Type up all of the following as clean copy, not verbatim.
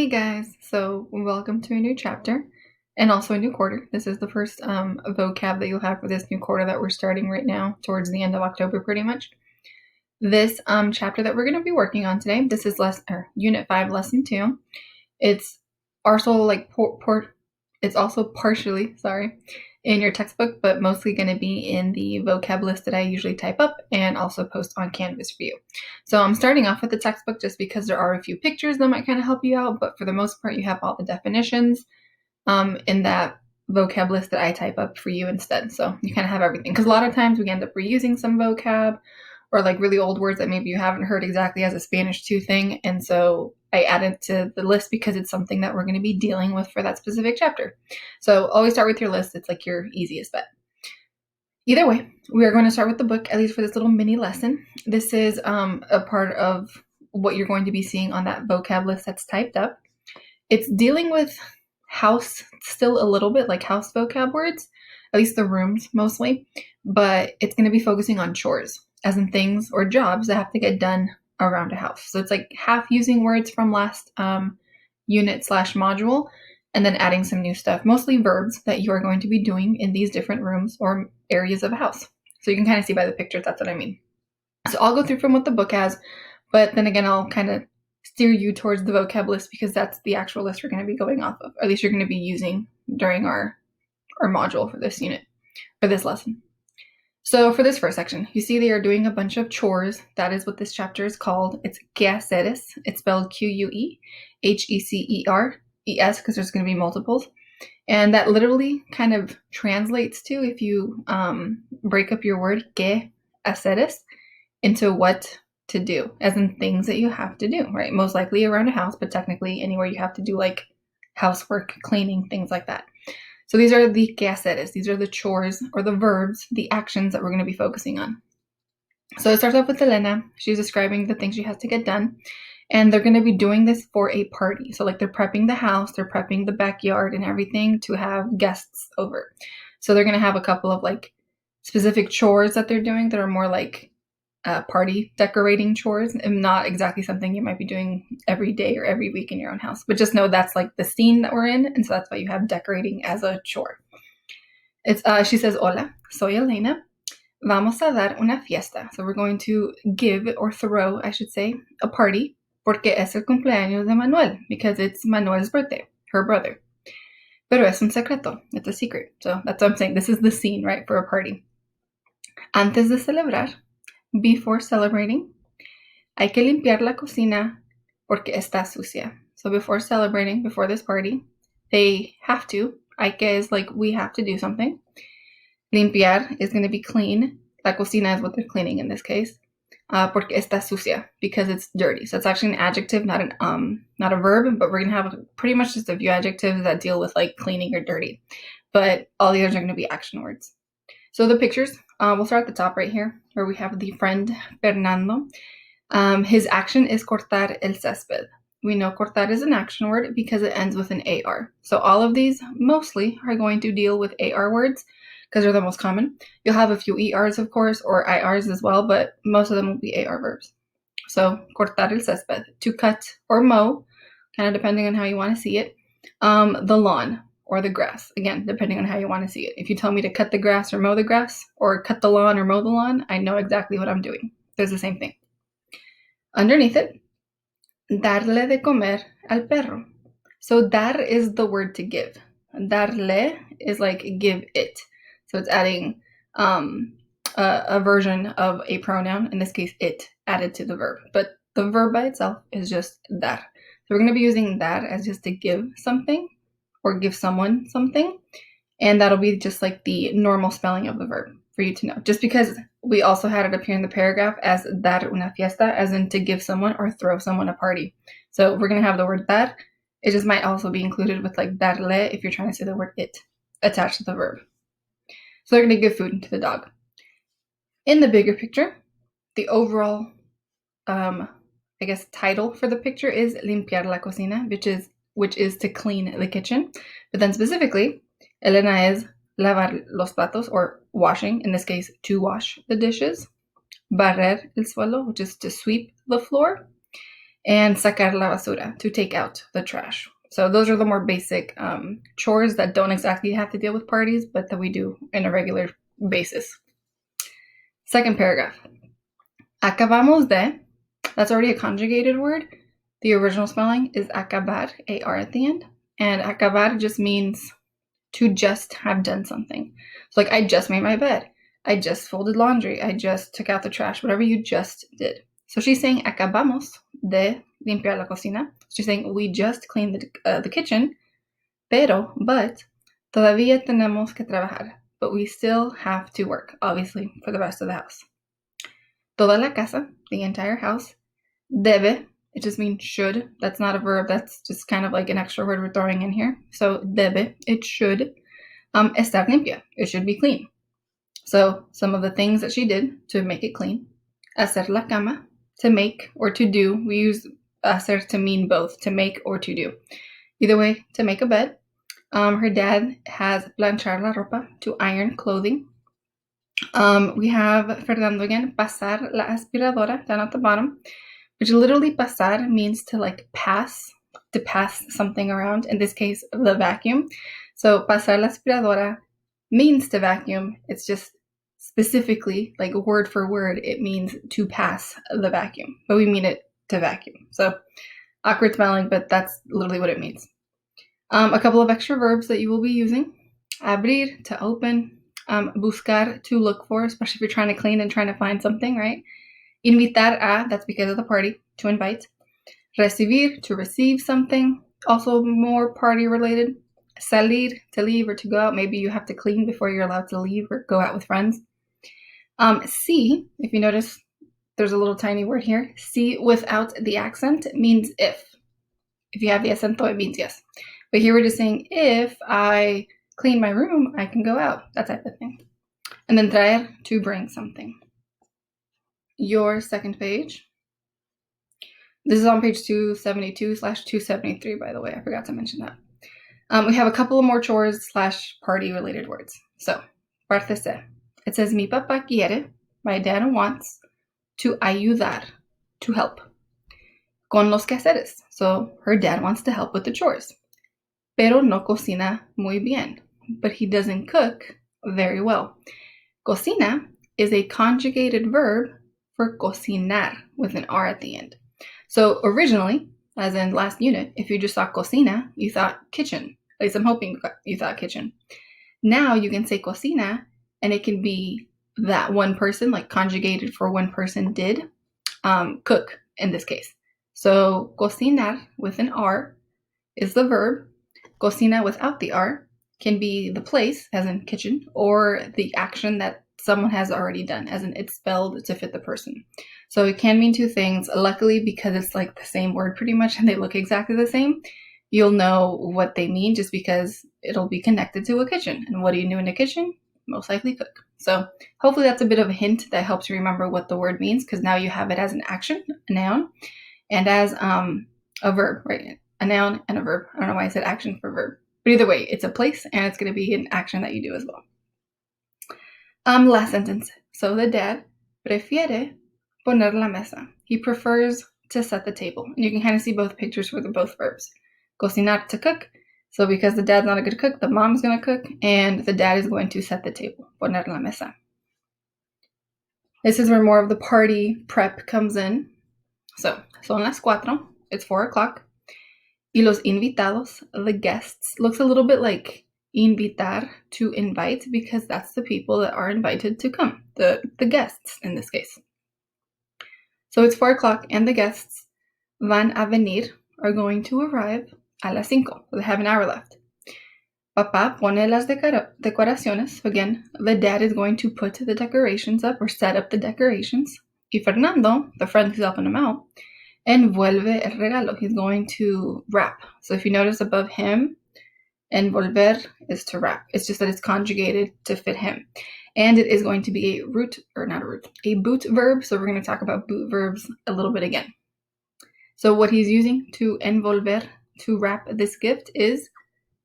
Hey guys, so welcome to a new chapter and also a new quarter. This is the first vocab that you'll have for this new quarter that we're starting right now towards the end of October pretty much. This chapter that we're going to be working on today, this is Unit 5, Lesson 2. It's also it's also partially, in your textbook, but mostly going to be in the vocab list that I usually type up and also post on Canvas for you. So I'm starting off with the textbook just because there are a few pictures that might kind of help you out, but for the most part, you have all the definitions in that vocab list that I type up for you instead. So you kind of have everything, because a lot of times we end up reusing some vocab or like really old words that maybe you haven't heard exactly as a Spanish 2 thing. And so I added to the list because it's something that we're going to be dealing with for that specific chapter. So always start with your list. It's like your easiest bet. Either way, we are going to start with the book, at least for this little mini lesson. This is a part of what you're going to be seeing on that vocab list that's typed up. It's dealing with house still a little bit, like house vocab words, at least the rooms mostly, but it's going to be focusing on chores, as in things or jobs that have to get done around a house. So it's like half using words from last unit/module and then adding some new stuff, mostly verbs that you are going to be doing in these different rooms or areas of a house. So you can kind of see by the pictures, that's what I mean. So I'll go through from what the book has, but then again, I'll kind of steer you towards the vocab list because that's the actual list we're going to be going off of, or at least you're going to be using during our module for this unit, for this lesson. So for this first section, you see they are doing a bunch of chores. That is what this chapter is called. It's quehaceres. It's spelled Queheces because there's going to be multiples. And that literally kind of translates to, if you break up your word quehaceres into what to do, as in things that you have to do, right? Most likely around a house, but technically anywhere you have to do like housework, cleaning, things like that. So these are the quehaceres. These are the chores or the verbs, the actions that we're going to be focusing on. So it starts off with Elena. She's describing the things she has to get done. And they're going to be doing this for a party. So like they're prepping the house, they're prepping the backyard and everything to have guests over. So they're going to have a couple of like specific chores that they're doing that are more like party decorating chores, and not exactly something you might be doing every day or every week in your own house. But just know that's like the scene that we're in, and so that's why you have decorating as a chore. It's she says, "Hola, soy Elena. Vamos a dar una fiesta." So we're going to give or throw, I should say, a party, porque es el cumpleaños de Manuel, because it's Manuel's birthday, her brother. Pero es un secreto. It's a secret. So that's what I'm saying. This is the scene, right, for a party. Antes de celebrar, before celebrating, hay que limpiar la cocina porque está sucia. So before celebrating, before this party, they have to. Hay que is like we have to do something. Limpiar is going to be clean. La cocina is what they're cleaning in this case. Porque está sucia, because it's dirty. So it's actually an adjective, not a verb, but we're going to have pretty much just a few adjectives that deal with like cleaning or dirty. But all the others are going to be action words. So the pictures, we'll start at the top right here, where we have the friend Fernando. His action is cortar el césped. We know cortar is an action word because it ends with an AR. So all of these mostly are going to deal with AR words because they're the most common. You'll have a few ERs, of course, or IRs as well, but most of them will be AR verbs. So cortar el césped, to cut or mow, kind of depending on how you want to see it. The lawn or the grass, again, depending on how you want to see it. If you tell me to cut the grass or mow the grass, or cut the lawn or mow the lawn, I know exactly what I'm doing. There's the same thing. Underneath it, darle de comer al perro. So dar is the word to give. Darle is like give it. So it's adding a version of a pronoun, in this case it, added to the verb. But the verb by itself is just dar. So we're going to be using dar as just to give something or give someone something. And that'll be just like the normal spelling of the verb for you to know. Just because we also had it appear in the paragraph as dar una fiesta, as in to give someone or throw someone a party. So we're going to have the word dar. It just might also be included with like darle if you're trying to say the word it attached to the verb. So they're going to give food to the dog. In the bigger picture, the overall, title for the picture is limpiar la cocina, which is to clean the kitchen. But then specifically, Elena is lavar los platos, or washing, in this case, to wash the dishes. Barrer el suelo, which is to sweep the floor. and sacar la basura, to take out the trash. So those are the more basic chores that don't exactly have to deal with parties, but that we do on a regular basis. Second paragraph. Acabamos de, that's already a conjugated word. The original spelling is acabar, A-R at the end. And acabar just means to just have done something. So like, I just made my bed. I just folded laundry. I just took out the trash, whatever you just did. So she's saying acabamos de limpiar la cocina. She's saying we just cleaned the kitchen, but todavía tenemos que trabajar. But we still have to work, obviously, for the rest of the house. Toda la casa, the entire house. Debe, it just means should. That's not a verb. That's just kind of like an extra word we're throwing in here. So debe, it should. Estar limpia, it should be clean. So some of the things that she did to make it clean. Hacer la cama, to make or to do. We use hacer to mean both, to make or to do. Either way, to make a bed. Her dad has planchar la ropa, to iron clothing. We have Fernando again, pasar la aspiradora, down at the bottom, which literally pasar means to like pass something around, in this case, the vacuum. So pasar la aspiradora means to vacuum. It's just specifically, like word for word, it means to pass the vacuum, but we mean it to vacuum. So awkward spelling, but that's literally what it means. A couple of extra verbs that you will be using. Abrir, to open. Buscar, to look for, especially if you're trying to clean and trying to find something, right? Invitar a, that's because of the party, to invite. Recibir, to receive something, also more party related. Salir, to leave or to go out. Maybe you have to clean before you're allowed to leave or go out with friends. Si, if you notice, there's a little tiny word here. Si without the accent means if. If you have the acento, it means yes. But here we're just saying, if I clean my room, I can go out, that type of thing. And then traer, to bring something. Your second page. This is on page 272/273, by the way. I forgot to mention that. We have a couple of more chores / party related words. So, parte C. It says, mi papá quiere, my dad wants, to ayudar, to help. Con los quehaceres. So, her dad wants to help with the chores. Pero no cocina muy bien. But he doesn't cook very well. Cocina is a conjugated verb for cocinar with an R at the end. So originally, as in last unit, if you just saw cocina, you thought kitchen. At least I'm hoping you thought kitchen. Now you can say cocina, and it can be that one person, like conjugated for one person did, cook in this case. So cocinar with an R is the verb. Cocina without the R can be the place, as in kitchen, or the action that someone has already done, as in it's spelled to fit the person. So it can mean two things. Luckily, because it's like the same word pretty much and they look exactly the same, you'll know what they mean just because it'll be connected to a kitchen. And what do you do in a kitchen? Most likely cook. So hopefully that's a bit of a hint that helps you remember what the word means, because now you have it as an action, a noun, and as a verb, right? A noun and a verb. I don't know why I said action for verb. But either way, it's a place and it's going to be an action that you do as well. Last sentence. So the dad prefiere poner la mesa. He prefers to set the table. And you can kind of see both pictures for the both verbs. Cocinar, to cook. So because the dad's not a good cook, the mom's going to cook. And the dad is going to set the table. Poner la mesa. This is where more of the party prep comes in. So, son las 4. It's 4 o'clock. Y los invitados, the guests, looks a little bit like invitar, to invite, because that's the people that are invited to come, the guests in this case. So it's 4 o'clock and the guests van a venir, are going to arrive a las 5. So they have an hour left. Papá pone las decoraciones. Again, the dad is going to put the decorations up or set up the decorations. Y Fernando, the friend who's helping him out, envuelve el regalo. He's going to wrap. So if you notice above him, envolver is to wrap. It's just that it's conjugated to fit him. And it is going to be a boot verb. So we're going to talk about boot verbs a little bit again. So what he's using to envolver, to wrap this gift, is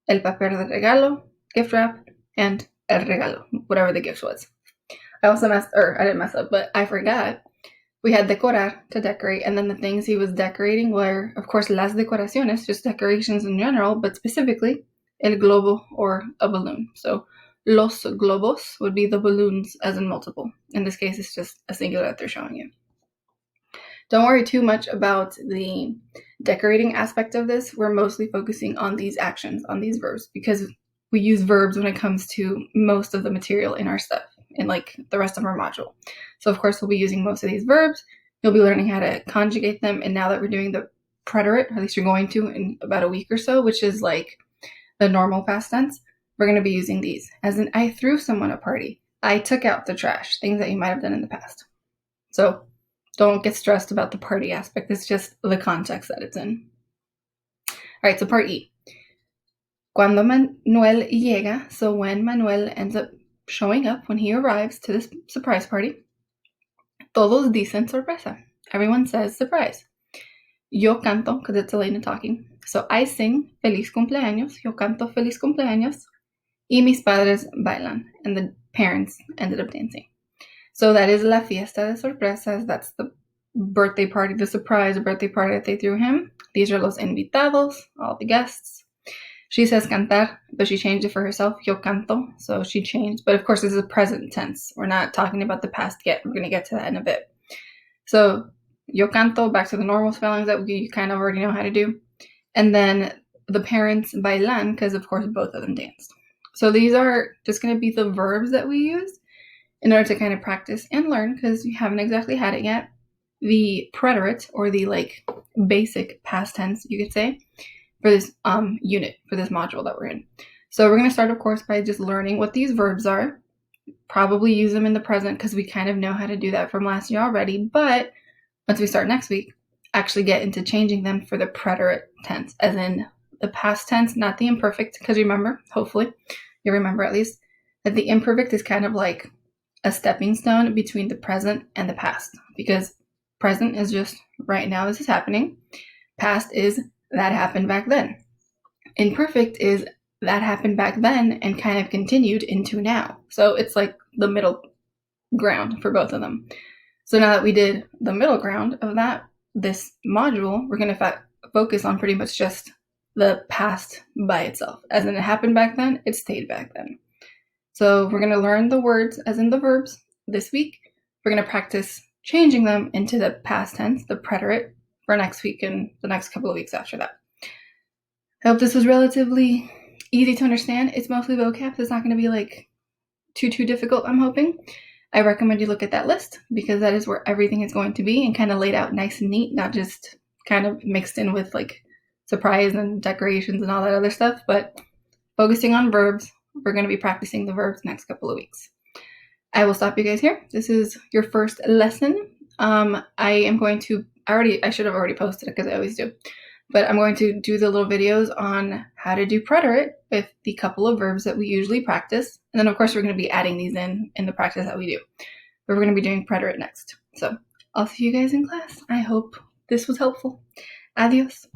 el papel de regalo, gift wrap, and el regalo, whatever the gift was. I didn't mess up, but I forgot We had decorar, to decorate, and then the things he was decorating were, of course, las decoraciones, just decorations in general, but specifically el globo, or a balloon. So los globos would be the balloons as in multiple. In this case, it's just a singular that they're showing you. Don't worry too much about the decorating aspect of this. We're mostly focusing on these actions, on these verbs, because we use verbs when it comes to most of the material in our stuff, in like the rest of our module. So of course we'll be using most of these verbs. You'll be learning how to conjugate them, and now that we're doing the preterite, or at least you're going to in about a week or so, which is like the normal past tense, we're going to be using these. As in, I threw someone a party. I took out the trash, things that you might have done in the past. So don't get stressed about the party aspect. It's just the context that it's in. All right, so part E. Cuando Manuel llega, so when Manuel ends up showing up, when he arrives to this surprise party, todos dicen sorpresa. Everyone says surprise. Yo canto, because it's Elena talking. So I sing feliz cumpleaños. Yo canto feliz cumpleaños. Y mis padres bailan. And the parents ended up dancing. So that is la fiesta de sorpresas. That's the birthday party, the surprise birthday party that they threw him. These are los invitados, all the guests. She says cantar, but she changed it for herself. Yo canto, so she changed. But of course, this is a present tense. We're not talking about the past yet. We're going to get to that in a bit. So yo canto, back to the normal spellings that you kind of already know how to do. And then the parents bailan, because of course both of them danced. So these are just going to be the verbs that we use in order to kind of practice and learn, because you haven't exactly had it yet. The preterite, or the like basic past tense, you could say, for this unit, for this module that we're in. So we're going to start, of course, by just learning what these verbs are. Probably use them in the present because we kind of know how to do that from last year already. But once we start next week, actually get into changing them for the preterite tense, as in the past tense, not the imperfect. Because remember, hopefully, you remember at least, that the imperfect is kind of like a stepping stone between the present and the past. Because present is just right now, this is happening. Past is that happened back then. Imperfect is that happened back then and kind of continued into now. So it's like the middle ground for both of them. So now that we did the middle ground of that, this module, we're going to focus on pretty much just the past by itself. As in, it happened back then, it stayed back then. So we're going to learn the words, as in the verbs, this week. We're going to practice changing them into the past tense, the preterite, for next week and the next couple of weeks after that. I hope this was relatively easy to understand. It's mostly vocab. It's not going to be like too difficult, I'm hoping. I recommend you look at that list, because that is where everything is going to be, and kind of laid out nice and neat, not just kind of mixed in with like surprise and decorations and all that other stuff, but focusing on verbs. We're going to be practicing the verbs next couple of weeks. I will stop you guys here. This is your first lesson. I should have already posted it, because I always do. But I'm going to do the little videos on how to do preterite with the couple of verbs that we usually practice. And then, of course, we're going to be adding these in the practice that we do. But we're going to be doing preterite next. So I'll see you guys in class. I hope this was helpful. Adios.